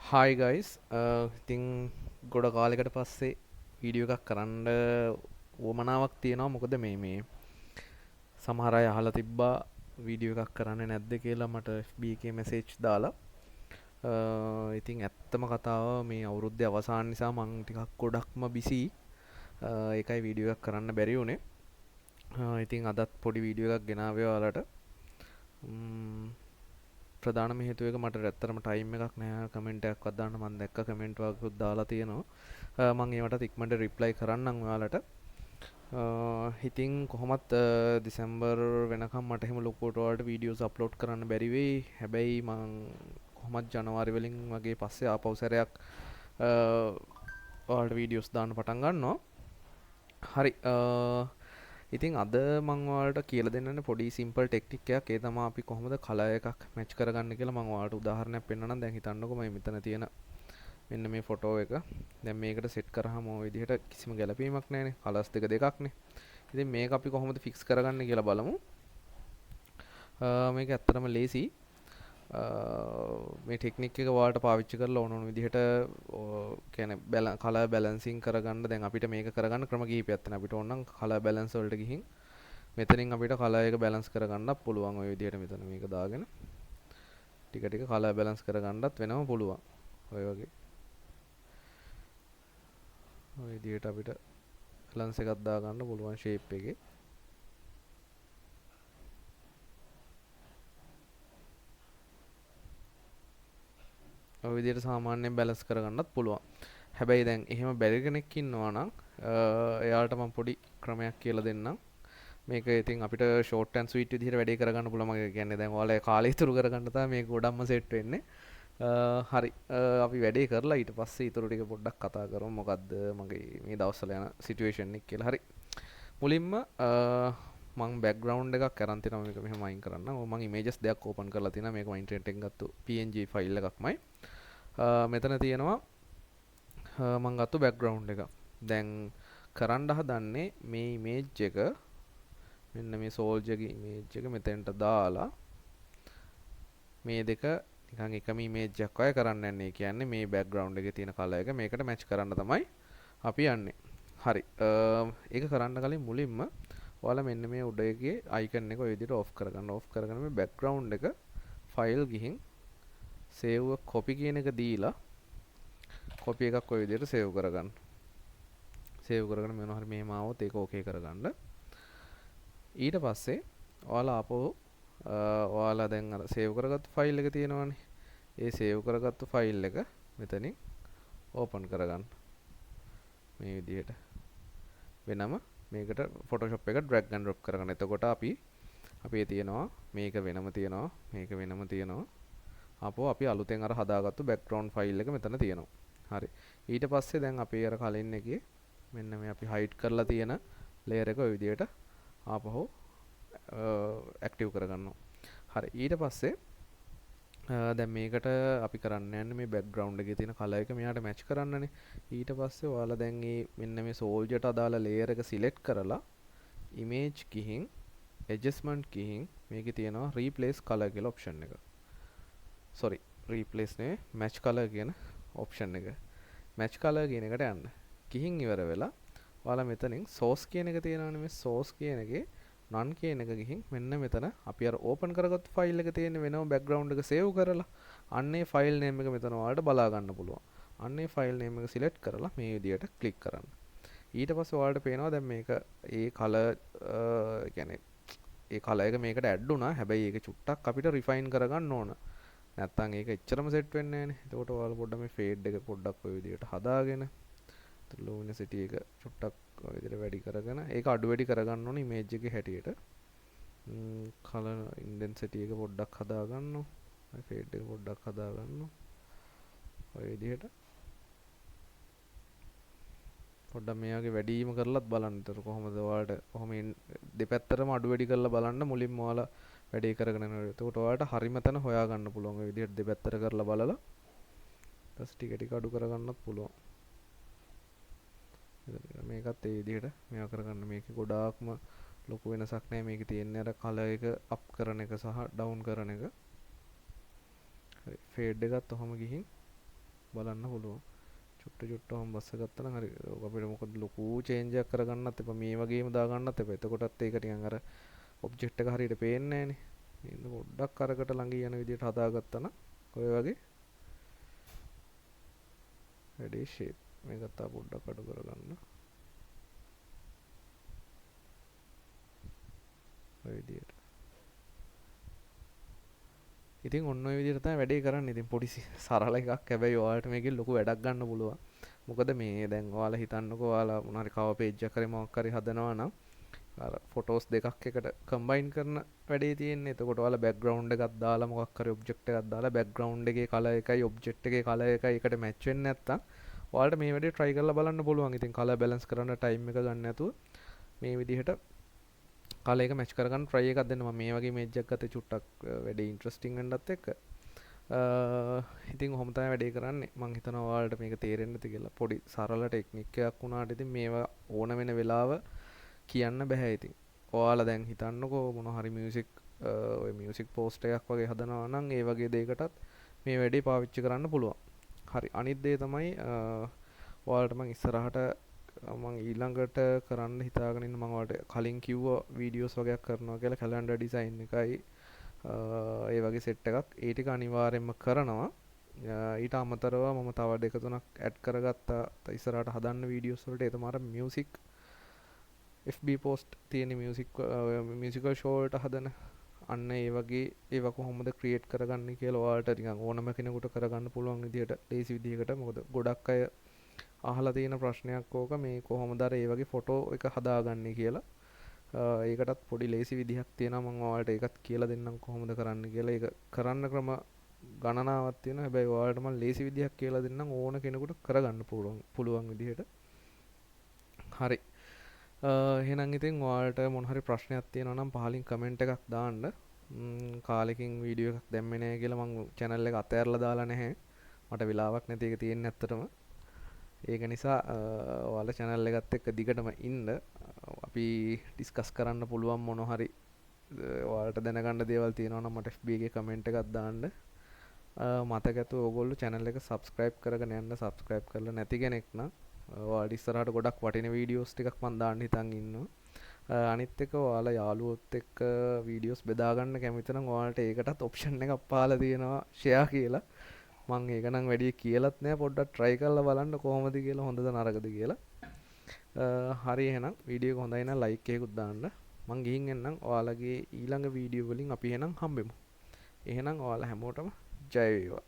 Hi guys ඉතින් ගොඩ කාලෙකට පස්සේ වීඩියෝ එකක් කරන්න වුවමනාවක් තියෙනවා. මොකද මේ සමහර අය අහලා තිබ්බා වීඩියෝ එකක් කරන්නේ නැද්ද කියලා මට FB එකේ මැසේජ් දාලා. ඉතින් ඇත්තම කතාව මේ අවුරුද්දේ අවසාන නිසා මං ටිකක් ගොඩක්ම බිසි. ඒකයි වීඩියෝ එකක් කරන්න බැරි වුණේ. ඉතින් අදත් පොඩි වීඩියෝ එකක් ගෙනාවේ ඔයාලට. ප්‍රධානම හේතුව එක මට ඇත්තටම ටයිම් එකක් නැහැ කමෙන්ට් එකක්වත් දාන්න. මම දැක්ක කමෙන්ට් වගේකුත් දාලා තියෙනවා. මම ඒවට ඉක්මනට රිප්ලයි කරන්නම් ඔයාලට. ඉතින් කොහොමත් දෙසැම්බර් වෙනකම් මට එහෙම ලොකුවට ඔයාලට වීඩියෝස් අප්ලෝඩ් කරන්න බැරි වෙයි. හැබැයි මම කොහොමත් ජනවාරි වලින් වගේ පස්සේ ආපහු සැරයක් ඔයාලට වීඩියෝස් දාන්න පටන් ගන්නවා. හරි. ඉතින් අද මං ඔයාලට කියලා දෙන්නනේ පොඩි සිම්පල් ටෙක්නික් එකක්. ඒ තමයි අපි කොහොමද කලර් එකක් මැච් කරගන්න කියලා මං ඔයාලට උදාහරණයක් පෙන්නන්නම්. දැන් හිතන්නකෝ මම මෙතන තියෙන මෙන්න මේ ෆොටෝ එක. දැන් මේකට සෙට් කරාම ඔය විදිහට කිසිම ගැළපීමක් නැහැනේ. කලර්ස් දෙකක්නේ. ඉතින් මේක අපි කොහොමද ෆික්ස් කරගන්නේ කියලා බලමු. මේක ඇත්තටම ලේසි. මේ ටෙක්නික් එක ඔයාලට පාවිච්චි කරලා ඕන විදිහට කියන්නේ කලර් බැලන්සින් කරගන්න. දැන් අපිට මේක කරගන්න ක්‍රම කිහිපයක් තියෙනවා. අපිට ඕන නම් කලර් බැලන්ස් වලට ගිහින් මෙතනින් අපිට කලර් එක බැලන්ස් කරගන්නත් පුළුවන්. ඔය විදිහට මෙතන මේක දාගෙන ටික ටික කලර් බැලන්ස් කරගන්නත් වෙනම පුළුවන්. ඔය වගේ ඔය විදිහට අපිට බැලන්ස් එකක් දාගන්න පුළුවන් ෂේප් එකේ. ඔය විදිහට සාමාන්‍යයෙන් බැලන්ස් කරගන්නත් පුළුවන්. හැබැයි දැන් එහෙම බැරි කෙනෙක් ඉන්නවා නම් එයාලට මම පොඩි ක්‍රමයක් කියලා දෙන්නම්. මේක ඉතින් අපිට ෂෝට් ඇන්ඩ් ස්වීට් විදිහට වැඩේ කරගන්න පුළුවන්. මම කියන්නේ දැන් ඔයාලා කාලය ඉතුරු කරගන්න තමයි මේක ගොඩක්ම සෙට් වෙන්නේ. හරි. අපි වැඩේ කරලා ඊට පස්සේ ඊටු ටික පොඩ්ඩක් කතා කරමු. මොකද්ද මගේ මේ දවස්වල යන සිටුේෂන් එක කියලා. හරි. මුලින්ම මම බෑග්ග්‍රවුන්ඩ් එකක් අරන් තිනවා. මේක මෙහෙම අයින් කරන්න. මම ඉමේජස් දෙකක් ඕපන් කරලා තිනවා. මේක මම ඉන්ටර්නෙට් එකෙන් ගත්ත PNG ෆයිල් එකක්මයි. මෙතන තියෙනවා මම ගත්ත බෑග්ග්‍රවුන්ඩ් එක. දැන් කරන්න හදන්නේ මේ ඉමේජ් එක මෙන්න මේ සෝල්ජර්ගේ ඉමේජ් එක මෙතෙන්ට දාලා මේ දෙක නිකන් එකම ඉමේජ් එකක් වගේ කරන්න යන්නේ. කියන්නේ මේ බෑග්ග්‍රවුන්ඩ් එකේ තියෙන කලර් එක මේකට මැච් කරන්න තමයි අපි යන්නේ. හරි. ඒක කරන්න කලින් මුලින්ම ඔයාලා මෙන්න මේ උඩ එකේ අයිකන් එක ඔය විදිහට ඔෆ් කරගන්න. ඔෆ් කරගෙන මේ බෑග්ග්‍රවුන්ඩ් එක ෆයිල් ගිහින් save copy කියන එක දීලා copy එකක් ඔය විදිහට save කරගන්න. save කරගෙන මොනවා හරි මෙහෙම ආවොත් ඒක okay කරගන්න. ඊට පස්සේ ඔයාලා ආපහු ඔයාලා දැන් අර save කරගත්තු ෆයිල් එක තියෙනවනේ. ඒ save කරගත්තු ෆයිල් එක මෙතනින් open කරගන්න. මේ විදිහට. වෙනම මේකට Photoshop එක drag and drop කරගන්න. එතකොට අපේ තියෙනවා මේක වෙනම තියෙනවා මේක වෙනම තියෙනවා. අපෝ අපි අලුතෙන් අර හදාගත්තු background file එක මෙතන තියෙනවා. හරි. ඊට පස්සේ දැන් අපි අර කලින් එකේ මෙන්න මේ අපි hide කරලා තියෙන layer එක ඔය විදිහට ආපහු active කරගන්නවා. හරි. ඊට පස්සේ දැන් මේකට අපි කරන්න යන්නේ මේ background එකේ තියෙන color එක මෙයාට match කරන්නනේ. ඊට පස්සේ ඔයාලා දැන් මේ මෙන්න මේ soldier ට අදාළ layer එක select කරලා image ගිහින් adjustment ගිහින් මේකේ තියෙනවා replace color කියලා option එක. sorry replace නේ match color කියන option එක. match color කියන එකට යන්න. ගිහින් ඉවර වෙලා ඔයාලා මෙතනින් source කියන එක තියෙනවනේ. මේ source කියන එකේ none කියන එක ගිහින් මෙන්න මෙතන අපි අර open කරගත්තු file එක තියෙන වෙනම background එක save කරලා අන්නේ file name එක මෙතන ඔයාලට බලා ගන්න පුළුවන්. අන්නේ file name එක select කරලා මේ විදිහට click කරන්න. ඊට පස්සේ ඔයාලට පේනවා දැන් මේක ඒ color කියන්නේ ඒ color එක මේකට add වුණා. හැබැයි ඒක චුට්ටක් අපිට refine කරගන්න ඕන. නැත්තම් ඒක එච්චරම සෙට් වෙන්නේ නැහැ නේ. එතකොට ඔයාලා පොඩ්ඩක් මේ ෆේඩ් එක පොඩ්ඩක් ඔය විදිහට හදාගෙන ලුමිනසිටි එක චුට්ටක් ඔය විදිහට වැඩි කරගෙන ඒක අඩු වැඩි කරගන්න ඕනේ ඉමේජ් එකේ හැටියට. කලර් ඉන්ටෙන්සිටි එක පොඩ්ඩක් හදාගන්නවා. ෆේඩ් එක පොඩ්ඩක් හදාගන්නවා. ඔය විදිහට පොඩ්ඩක් මෙයාගේ වැඩිම කරලත් බලන්න. ඒතර කොහොමද ඔයාලට කොහොම දෙපැත්තටම අඩු වැඩි කරලා බලන්න මුලින්ම ඔයාලා වැඩේ කරගෙන යනවා. එතකොට ඔයාලට හරිම තැන හොයාගන්න පුළුවන්. ඔය විදිහට දෙපැත්තට කරලා බලලා ඊට ටික ටික අඩු කරගන්නත් පුළුවන්. මේකත් ඒ විදිහට මේවා කරගන්න. මේකේ ගොඩාක්ම ලොකු වෙනසක් නැහැ. මේකේ තියෙන්නේ අර කලර් එක අප් කරන එක සහ ඩවුන් කරන එක. හරි. ෆේඩ් එකත් ඔහම ගිහින් බලන්න පුළුවන්. චුට්ටම බස්ස ගත්තා නම් හරි. අපිට මොකද ලොකු චේන්ජ් එකක් කරගන්නත් එපා. මේ වගේම දාගන්නත් එපා. එතකොටත් ඒක ටිකන් අර ඔබ්ජෙක්ට් එක හරියට පේන්නේ නැහනේ. ඉතින් පොඩ්ඩක් අරකට ළඟ යන විදිහට හදාගත්තා නම් ඔය වගේ වැඩි ෂේප් මේකත් තා පොඩ්ඩක් අඩු කරගන්න. ඔය විදිහට. ඉතින් ඔන්න ඔය විදිහට තමයි වැඩේ කරන්නේ. ඉතින් පොඩි සරල එකක්. හැබැයි ඔයාලට මේකෙන් ලොකු වැඩක් ගන්න පුළුවන්. මොකද මේ දැන් ඔයාලා හිතන්නකෝ ඔයාලා මොන හරි කවර් පේජ් එකක් හරි මොකක් හරි හදනවා නම් අර ෆොටෝස් දෙකක් එකට කම්බයින් කරන වැඩේ තියෙන්නේ. එතකොට ඔයාලා බෑග්ග්‍රවුන්ඩ් එකක් දාලා මොකක් හරි ඔබ්ජෙක්ට් එකක් දාලා බෑග්ග්‍රවුන්ඩ් එකේ කලර් එකයි ඔබ්ජෙක්ට් එකේ කලර් එකයි එකට මැච් වෙන්නේ නැත්තම් ඔයාලට මේ වැඩේ try කරලා බලන්න පුළුවන්. ඉතින් කලර් බැලන්ස් කරන්න ටයිම් එක ගන්න නැතුව මේ විදිහට කලර් එක මැච් කරගන්න try එකක් දෙන්න. මම මේ වගේ ඉමේජ් එකක් ගත්තේ චුට්ටක් වැඩේ ඉන්ට්‍රස්ටිං වෙන්නත් එක්ක. ඉතින් ඔහොම තමයි වැඩේ කරන්නේ. මං හිතනවා ඔයාලට මේක තේරෙන්න ඇති කියලා. පොඩි සරල ටෙක්නික් එකක් වුණාට ඉතින් මේවා ඕන වෙන වෙලාව කියන්න බෑ. ඉතින් ඔයාලා දැන් හිතන්නකෝ මොන හරි ඔය මියුසික් පෝස්ට් එකක් වගේ හදනවා නම් ඒ වගේ දෙයකටත් මේ වැඩේ පාවිච්චි කරන්න පුළුවන්. හරි. අනිත් දේ තමයි ඔයාලට මං ඉස්සරහට මං ඊළඟට කරන්න හිතාගෙන ඉන්න මං ඔයාලට කලින් කිව්වා වීඩියෝස් වගේක් කරනවා කියලා කැලෙන්ඩර් ඩිසයින් එකයි ඒ වගේ සෙට් එකක්. ඒ ටික අනිවාර්යයෙන්ම කරනවා. ඊට අමතරව මම තව දෙක තුනක් ඇඩ් කරගත්තා ඉස්සරහට හදන්න වීඩියෝස් වලට. ඒ තමයි මියුසික් FB පෝස්ට් තියෙන මියුසිකල් ෂෝ වලට හදන අන්න ඒ වගේ ඒවා කොහොමද ක්‍රියේට් කරගන්නේ කියලා ඔයාලට නිකන් ඕනම කෙනෙකුට කරගන්න පුළුවන් විදිහට ලේසි විදිහකට. මොකද ගොඩක් අය අහලා තියෙන ප්‍රශ්නයක් ඕක මේ කොහොමද අර ඒ වගේ ෆොටෝ එක හදාගන්නේ කියලා. ඒකටත් පොඩි ලේසි විදිහක් තියෙනවා. මම ඔයාලට ඒකත් කියලා දෙන්නම් කොහොමද කරන්න කියලා. ඒක කරන්න ක්‍රම ගණනාවක් තියෙනවා. හැබැයි ඔයාලට මම ලේසි විදිහක් කියලා දෙන්නම් ඕන කෙනෙකුට කරගන්න පුළුවන් විදිහට. හරි. එහෙනම් ඉතින් ඔයාලට මොන හරි ප්‍රශ්නයක් තියෙනවා නම් පහලින් කමෙන්ට් එකක් දාන්න. කාලෙකින් වීඩියෝ එකක් දැම්මේ නැහැ කියලා මම channel එක අතෑරලා දාලා නැහැ. මට වෙලාවක් නැති එක තියෙන්නේ ඇත්තටම. ඒක නිසා ඔයාලා channel එකත් එක්ක දිගටම ඉන්න. අපි ඩිස්කස් කරන්න පුළුවන් මොන හරි ඔයාලට දැනගන්න දේවල් තියෙනවා නම් මට FB එකේ කමෙන්ට් එකක් දාන්න. මතක ඇතුව ඕගොල්ලෝ channel එක subscribe කරගෙන යන්න. subscribe කරලා නැති කෙනෙක් නම් ඔයාලට ඉස්සරහට ගොඩක් වටින වීඩියෝස් ටිකක් මම දාන්න හිතන් ඉන්නවා. අනිත් එක ඔයාලා යාළුවොත් එක්ක වීඩියෝස් බෙදා ගන්න කැමති නම් ඔයාලට ඒකටත් ඔප්ෂන් එකක් පාලා තියෙනවා share කියලා. මම ඒක නම් වැඩි කියලත් නෑ. පොඩ්ඩක් try කරලා බලන්න කොහොමද කියලා, හොඳද නරකද කියලා. හරි. එහෙනම් වීඩියෝ එක හොඳයි නම් like එකකුත් දාන්න. මං ගිහින් එන්නම්. ඔයාලගේ ඊළඟ වීඩියෝ වලින් අපි එහෙනම් හම්බෙමු. එහෙනම් ඔයාලා හැමෝටම ජය වේවා.